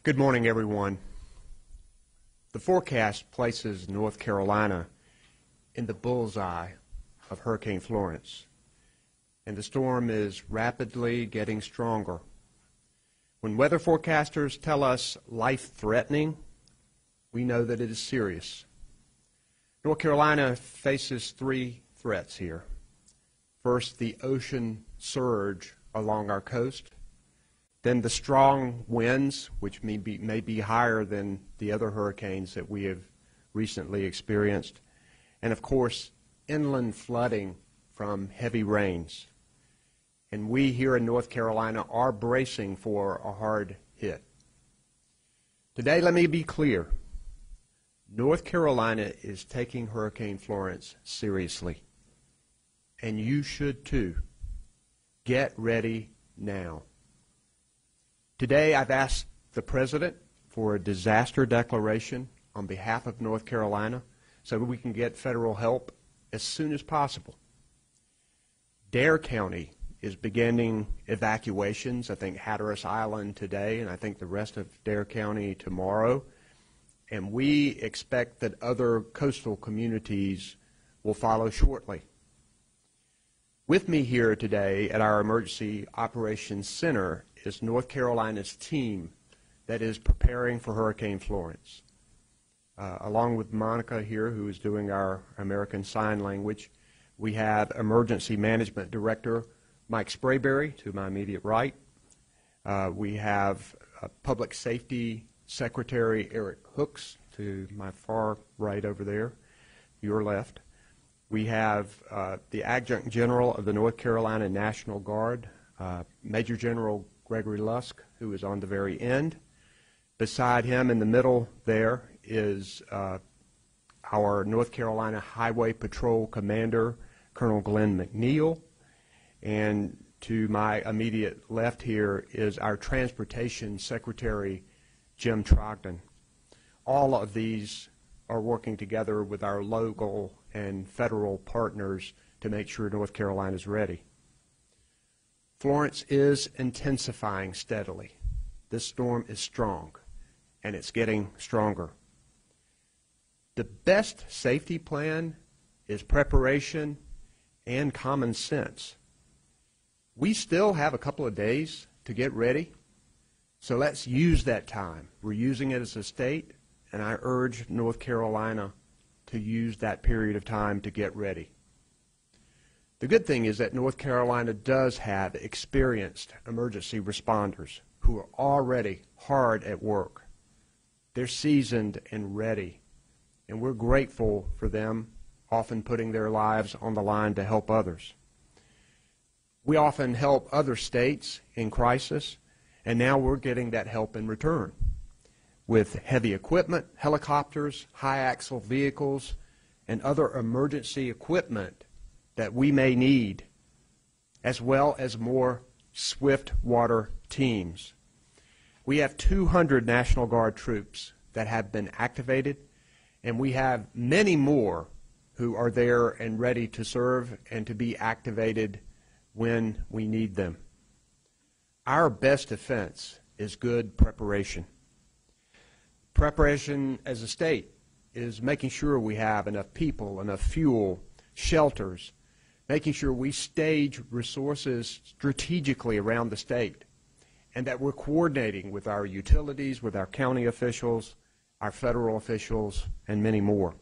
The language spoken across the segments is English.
Good morning, everyone. The forecast places North Carolina in the bullseye of Hurricane Florence, and the storm is rapidly getting stronger. When weather forecasters tell us life-threatening, we know that it is serious. North Carolina faces three threats here. First, the ocean surge along our coast. Then the strong winds, which may be higher than the other hurricanes that we have recently experienced. And of course, inland flooding from heavy rains. And we here in North Carolina are bracing for a hard hit. Today, let me be clear. North Carolina is taking Hurricane Florence seriously. And you should too. Get ready now. Today, I've asked the President for a disaster declaration on behalf of North Carolina so that we can get federal help as soon as possible. Dare County is beginning evacuations. I think Hatteras Island today, and I think the rest of Dare County tomorrow. And we expect that other coastal communities will follow shortly. With me here today at our Emergency Operations Center is North Carolina's team that is preparing for Hurricane Florence. Along with Monica here, who is doing our American Sign Language, we have Emergency Management Director Mike Sprayberry to my immediate right. We have Public Safety Secretary Eric Hooks to my far right over there, your left. We have the Adjutant General of the North Carolina National Guard, Major General Gregory Lusk, who is on the very end. Beside him in the middle there is our North Carolina Highway Patrol Commander, Colonel Glenn McNeil. And to my immediate left here is our Transportation Secretary, Jim Trogdon. All of these are working together with our local and federal partners to make sure North Carolina is ready. Florence is intensifying steadily. This storm is strong, and it's getting stronger. The best safety plan is preparation and common sense. We still have a couple of days to get ready, so let's use that time. We're using it as a state, and I urge North Carolina to use that period of time to get ready. The good thing is that North Carolina does have experienced emergency responders who are already hard at work. They're seasoned and ready, and we're grateful for them, often putting their lives on the line to help others. We often help other states in crisis, and now we're getting that help in return with heavy equipment, helicopters, high-axle vehicles, and other emergency equipment that we may need, as well as more swift water teams. We have 200 National Guard troops that have been activated, and we have many more who are there and ready to serve and to be activated when we need them. Our best defense is good preparation. Preparation as a state is making sure we have enough people, enough fuel, shelters, making sure we stage resources strategically around the state, and that we're coordinating with our utilities, with our county officials, our federal officials, and many more.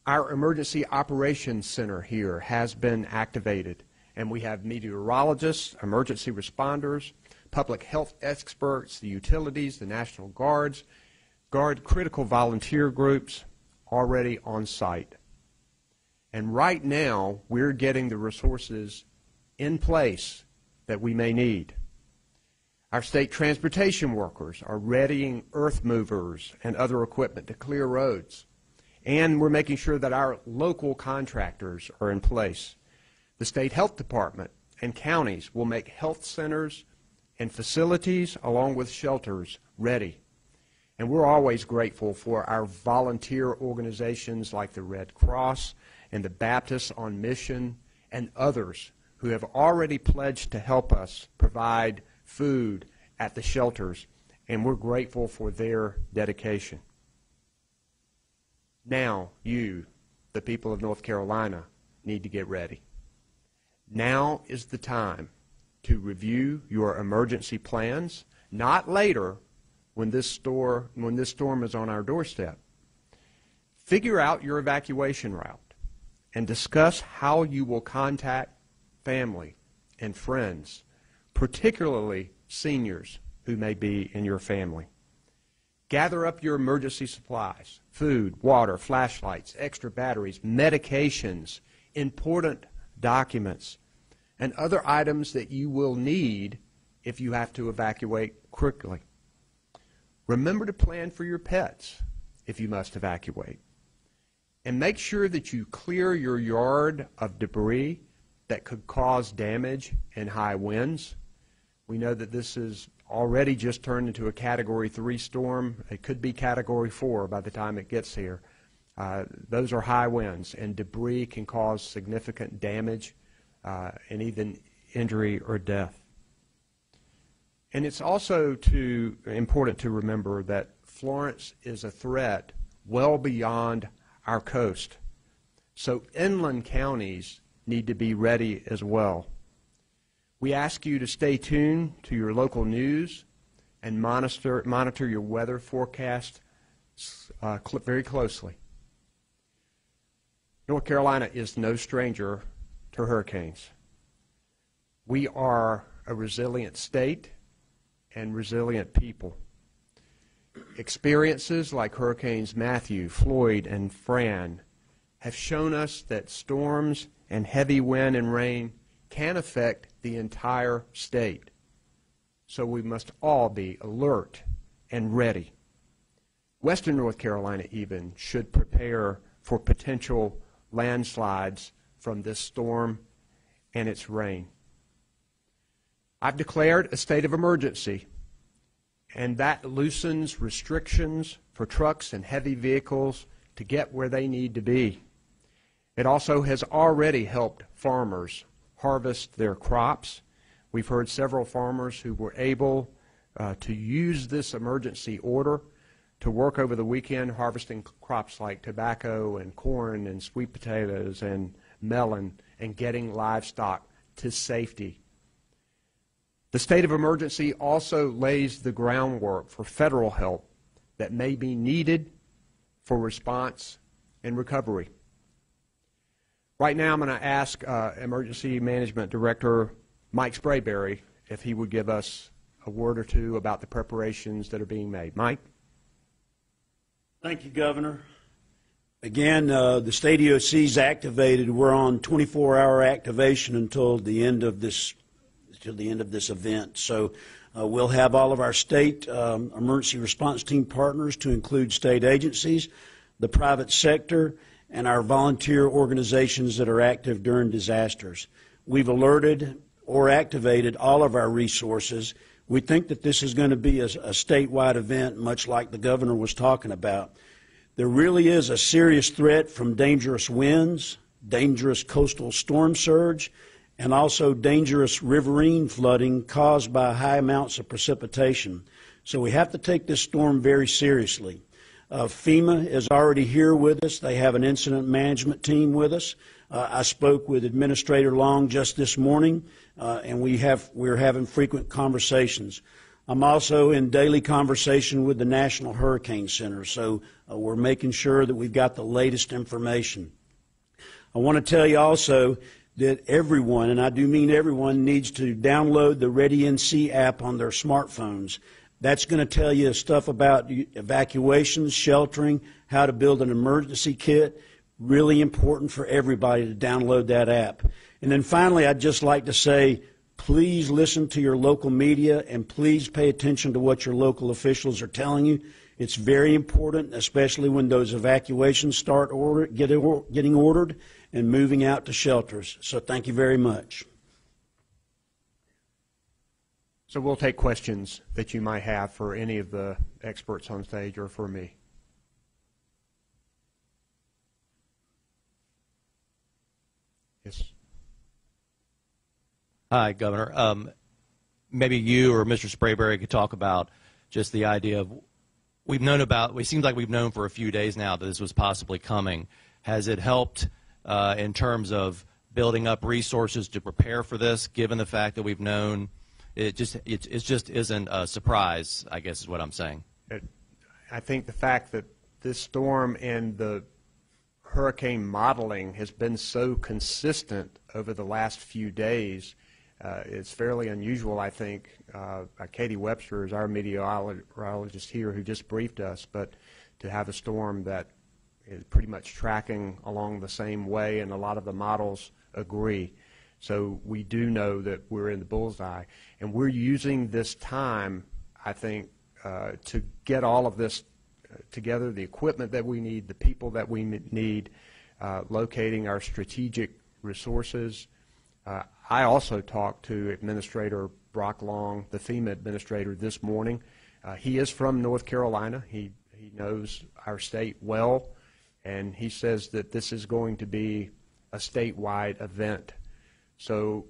Our Emergency Operations Center here has been activated, and we have meteorologists, emergency responders, public health experts, the utilities, the National Guards, critical volunteer groups already on site. And right now, we're getting the resources in place that we may need. Our state transportation workers are readying earth movers and other equipment to clear roads. And we're making sure that our local contractors are in place. The state health department and counties will make health centers and facilities along with shelters ready. And we're always grateful for our volunteer organizations like the Red Cross and the Baptists on Mission and others who have already pledged to help us provide food at the shelters and we're grateful for their dedication. Now you, the people of North Carolina, need to get ready. Now is the time to review your emergency plans, not later when this storm is on our doorstep. Figure out your evacuation route and discuss how you will contact family and friends, particularly seniors who may be in your family. Gather up your emergency supplies: food, water, flashlights, extra batteries, medications, important documents, and other items that you will need if you have to evacuate quickly. Remember to plan for your pets if you must evacuate. And make sure that you clear your yard of debris that could cause damage in high winds. We know that this is already just turned into a Category 3 storm. It could be Category 4 by the time it gets here. Those are high winds, and debris can cause significant damage and even injury or death. And it's also important to remember that Florence is a threat well beyond our coast. So inland counties need to be ready as well. We ask you to stay tuned to your local news and monitor your weather forecast very closely. North Carolina is no stranger to hurricanes. We are a resilient state and resilient people. Experiences like Hurricanes Matthew, Floyd, and Fran have shown us that storms and heavy wind and rain can affect the entire state. So we must all be alert and ready. Western North Carolina even should prepare for potential landslides from this storm and its rain. I've declared a state of emergency, and that loosens restrictions for trucks and heavy vehicles to get where they need to be. It also has already helped farmers harvest their crops. We've heard several farmers who were able to use this emergency order to work over the weekend harvesting crops like tobacco and corn and sweet potatoes and melon and getting livestock to safety. The state of emergency also lays the groundwork for federal help that may be needed for response and recovery. Right now I'm going to ask Emergency Management Director Mike Sprayberry if he would give us a word or two about the preparations that are being made. Mike? Thank you, Governor. Again, the state EOC is activated. We're on 24-hour activation until the end of this event. So we'll have all of our state emergency response team partners, to include state agencies, the private sector, and our volunteer organizations that are active during disasters. We've alerted or activated all of our resources. We think that this is going to be a statewide event, much like the governor was talking about. There really is a serious threat from dangerous winds, dangerous coastal storm surge, and also dangerous riverine flooding caused by high amounts of precipitation. So we have to take this storm very seriously. FEMA is already here with us. They have an incident management team with us. I spoke with Administrator Long just this morning, and we're having frequent conversations. I'm also in daily conversation with the National Hurricane Center, so we're making sure that we've got the latest information. I want to tell you also that everyone, and I do mean everyone, needs to download the Ready NC app on their smartphones. That's going to tell you stuff about evacuations, sheltering, how to build an emergency kit. Really important for everybody to download that app. And then finally, I'd just like to say, please listen to your local media and please pay attention to what your local officials are telling you. It's very important, especially when those evacuations start getting ordered and moving out to shelters. So thank you very much. So we'll take questions that you might have for any of the experts on stage or for me. Yes. Hi, Governor. Maybe you or Mr. Sprayberry could talk about just the idea of it seems like we've known for a few days now that this was possibly coming. Has it helped in terms of building up resources to prepare for this, given the fact that we've known it just isn't a surprise, I guess is what I'm saying. I think the fact that this storm and the hurricane modeling has been so consistent over the last few days is fairly unusual, I think. Katie Webster is our meteorologist here who just briefed us, but to have a storm that is pretty much tracking along the same way, and a lot of the models agree. So we do know that we're in the bullseye, and we're using this time, I think, to get all of this together, the equipment that we need, the people that we need, locating our strategic resources. I also talked to Administrator Brock Long, the FEMA administrator, this morning. He is from North Carolina. He knows our state well, and he says that this is going to be a statewide event. So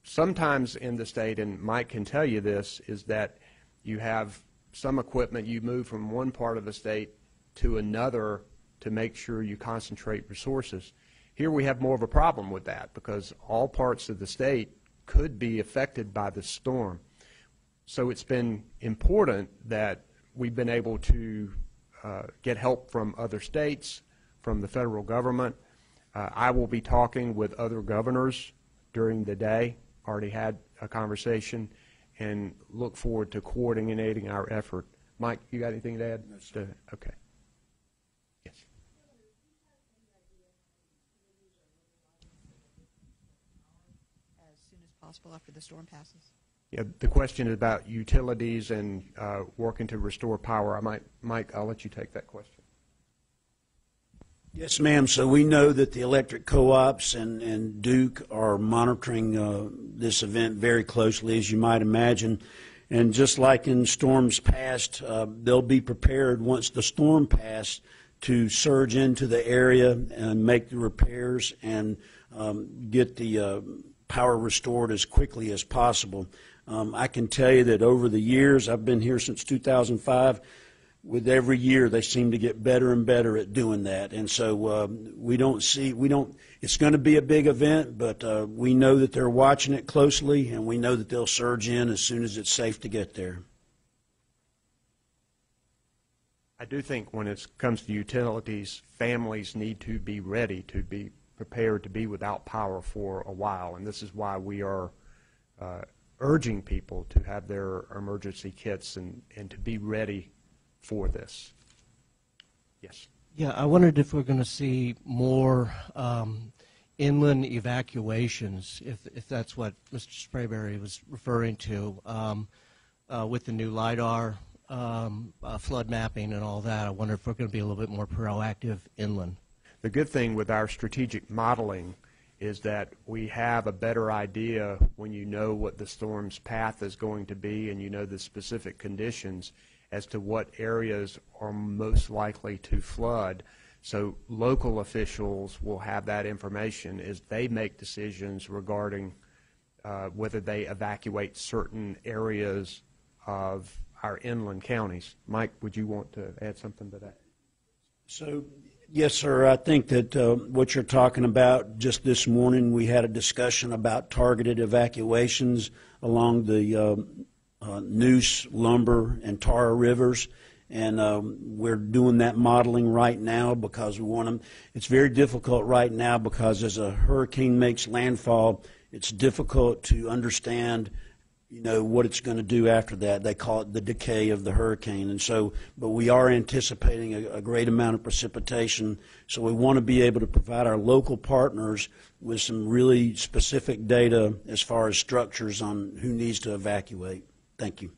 sometimes in the state, and Mike can tell you this, is that you have some equipment you move from one part of the state to another to make sure you concentrate resources. Here we have more of a problem with that because all parts of the state could be affected by the storm. So it's been important that we've been able to get help from other states, from the federal government. I will be talking with other governors during the day, already had a conversation, and look forward to coordinating our effort. Mike, you got anything to add? No, sir. Okay. Yes. As soon as possible after the storm passes. Yeah, the question is about utilities and working to restore power. Mike, I'll let you take that question. Yes, ma'am. So we know that the electric co-ops and Duke are monitoring this event very closely, as you might imagine. And just like in storms past, they'll be prepared once the storm passed to surge into the area and make the repairs and get the power restored as quickly as possible. I can tell you that over the years, I've been here since 2005, with every year they seem to get better and better at doing that. And so it's going to be a big event, but we know that they're watching it closely, and we know that they'll surge in as soon as it's safe to get there. I do think when it comes to utilities, families need to be ready, to be prepared to be without power for a while, and this is why we are urging people to have their emergency kits and to be ready for this. Yes. Yeah, I wondered if we're going to see more inland evacuations, if that's what Mr. Sprayberry was referring to, with the new LIDAR, flood mapping and all that. I wonder if we're going to be a little bit more proactive inland. The good thing with our strategic modeling is that we have a better idea when you know what the storm's path is going to be and you know the specific conditions as to what areas are most likely to flood. So local officials will have that information as they make decisions regarding whether they evacuate certain areas of our inland counties. Mike, would you want to add something to that? So, yes, sir. I think that what you're talking about, just this morning we had a discussion about targeted evacuations along the Neuse, Lumber, and Tara rivers, and we're doing that modeling right now because we want them. It's very difficult right now because as a hurricane makes landfall, it's difficult to understand, what it's going to do after that. They call it the decay of the hurricane, and so, but we are anticipating a great amount of precipitation, so we want to be able to provide our local partners with some really specific data as far as structures on who needs to evacuate. Thank you.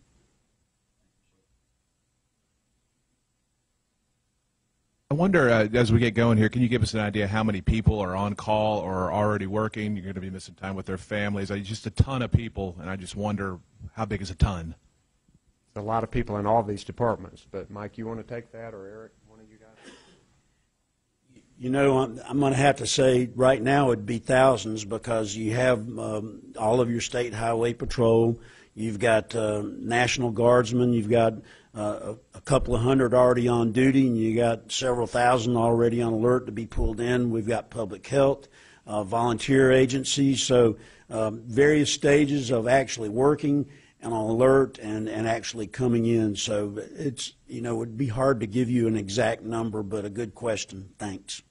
I wonder, as we get going here, can you give us an idea how many people are on call or are already working? You're going to be missing time with their families. Just a ton of people, and I just wonder, how big is a ton? There's a lot of people in all these departments, but Mike, you want to take that, or Eric, one of you guys? I'm going to have to say right now it'd be thousands because you have all of your state highway patrol. You've got National Guardsmen. You've got a couple of hundred already on duty, and you got several thousand already on alert to be pulled in. We've got public health, volunteer agencies, so various stages of actually working and on alert and actually coming in. So it's, it would be hard to give you an exact number, but a good question. Thanks.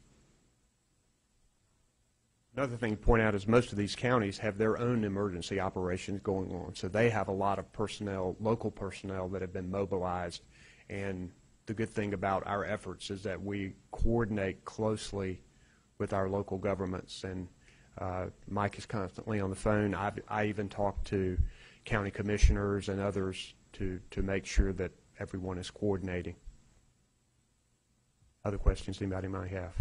Another thing to point out is most of these counties have their own emergency operations going on, so they have a lot of personnel, local personnel, that have been mobilized. And the good thing about our efforts is that we coordinate closely with our local governments, and Mike is constantly on the phone. I even talk to county commissioners and others to make sure that everyone is coordinating. Other questions anybody might have?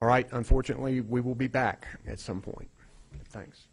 All right, unfortunately, we will be back at some point. Thanks.